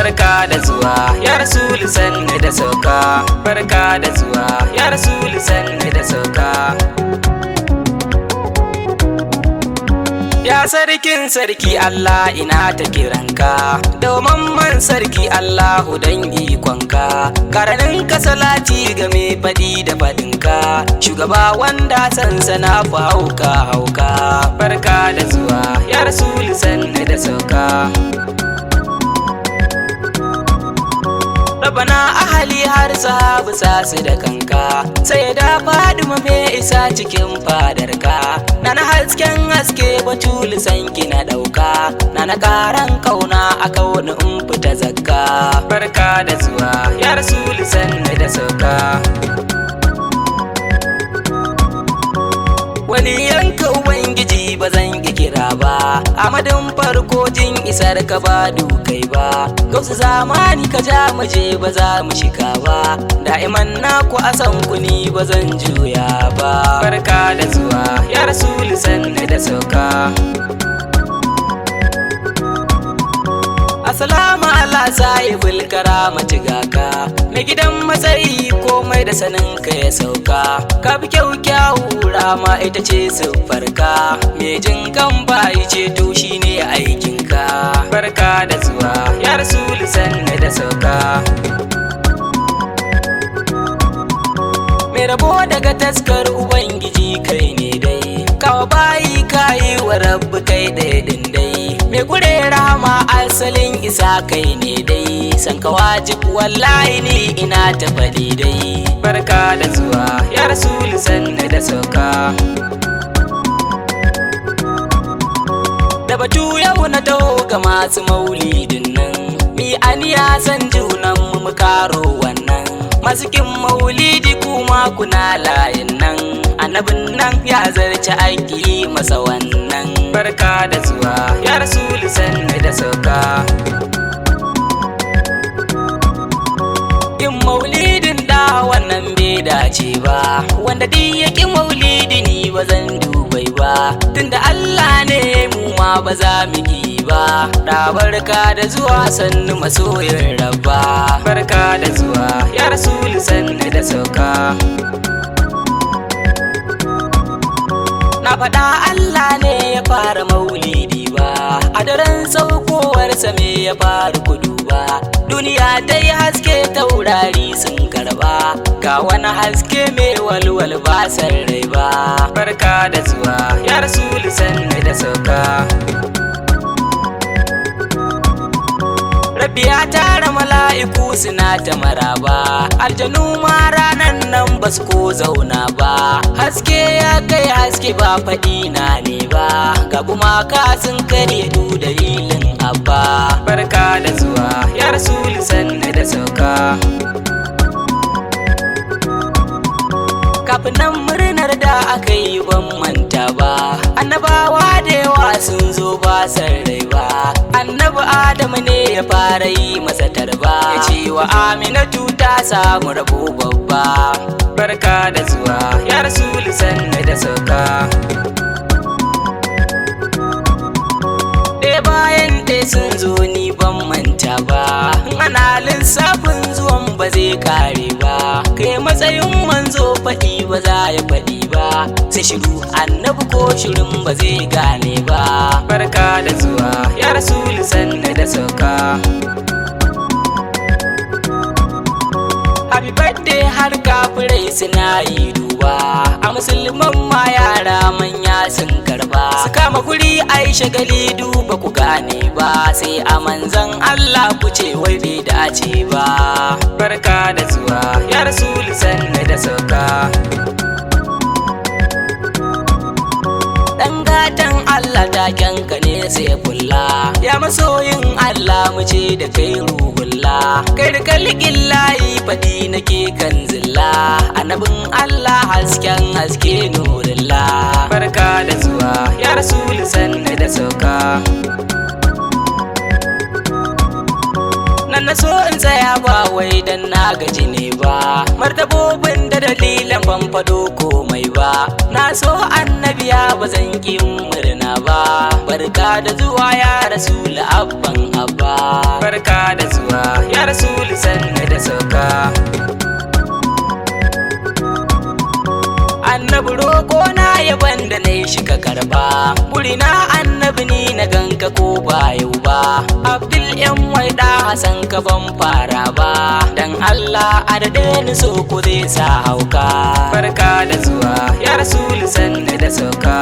barka da zuwa ya rasul sanni da sauka, barka da zuwa ya rasul sanni da sauka. Ya sarkin sarki Allah ina ta kiranka, domin man sarki Allahu dan ikonka, karanin ka salati game faɗi da faɗinka, shugaba wanda sansana fa hauka hauka, barka da zuwa ya rasul sanni da sauka. Rabana ahali har sahabu sasu da kanka, sai da Fadima me isa cikin fadarka, nana hasken haske batul sanki na dauka, nana karan kauna a kauni in fita zakka, barka da zuwa ya rasul sanni da sauka. Waliyanka ubangiji ba zan ki kira ba, amadin farko jin isar ka ba dukai ba, gausu zamani ka ja muje ba za mu shika ba, da'iman naku a san ku ni ba zan juya ba, barka da zuwa ya rasul sanni da sauka. Assalamu ala sahibul karamati gaka, mai gidan matsayi komai da sanin ka ya sauka, ka fi kyau rama ita ce siffarka, mai jin kan bayi ce to shine aikinka, barka da zuwa ya rasul sanni da sauka. Mai rabo daga taskar ubangiji kai ne dai, kawa bayi kayi wa rabbi kai ɗaya din dai, mai gure rama asalin isa kai ne dai, san ka wajib wallahi ni ina ta faɗi dai, barka da zuwa ya rasul sanni da sauka. Da batu yau na taho ga masu maulidin nan, mi aniya san junan mu karo wannan, masu kin maulidi kuma kuna layin nan, annabin nan ya zarce aiki masa wannan, barka da zuwa ya rasul sanni da sauka. Yin maulidin da wannan bai dace ba, wanda duk ya ƙi maulidi ni ba zan dubai ba, tunda Allah ne mu ma ba za mu yi ba, da barka da zuwa sannu masoyin rabba, barka da zuwa ya rasul sanni da sauka. Na faɗa Allah ne ya fara maulidi ba, a daren saukowarsa me ya fara kudu ba, duniya ta yi haske taurari sun karba, ga wani haske mai walwal ba san rai ba, barka da zuwa ya rasul sanni da sauka. Rabbi ya tara mala'iku suna ta maraba, aljanu ma ranan nan ba su ko zauna ba, haske ya kai haske ba faɗi na ne ba, ga gumaka sun karye du dalilin abba, barka da zuwa ya rasul sanni da sauka. Kafin nan murnar da aka yi ban manta ba, annabawa da yawa sun zo ba san rai ba, annabi Adamu ne ya fara yi masa tarba, ya ce wa Aminatu ta samu rabo babba, barka da zuwa ya rasul sanni da sauka. Ɗaya bayan ɗaya sun zo ni ban manta ba, ana lissafin zuwan ba zai kare ba, kai matsayin manzo faɗi ba za ya faɗi ba, sai shiru annabi ko shirin ba zai gane ba, barka da zuwa ya rasul sanni da sauka. Happy birthday har kafirai suna yi duba, a musulman ma yara manya sun karba, su kama guri ai shagali duba ku gane ba, sai a manzan Allah ku ce wai bai dace ba, barka da zuwa ya rasul sanni da sauka. Dan gatan Allah takenka ne sai fulla, ya masoyin Allah mu ce da kai ruhulla, kai da kalgin layi faɗi nake kan zilla, annabin Allah hasken haske nurilla, barka da zuwa ya rasul sanni da sauka. anan na so in tsaya ba wai dan na gaji ne ba, martabobin da dalilan ban fado komai ba, na so annabiya ba zan ki murna ba, barka da zuwa ya rasul abban abba, barka da zuwa ya rasul sanna da sauka. Annabi roƙo na yaban da na yi shi ka karba, burina annabi ni na ganka ko ba yau ba, Abdul yan waida Hassan ka ban fara ba, dan Allah a daɗe ni so ko zai sa hauka, barka da zuwa ya rasul sanna da sauka.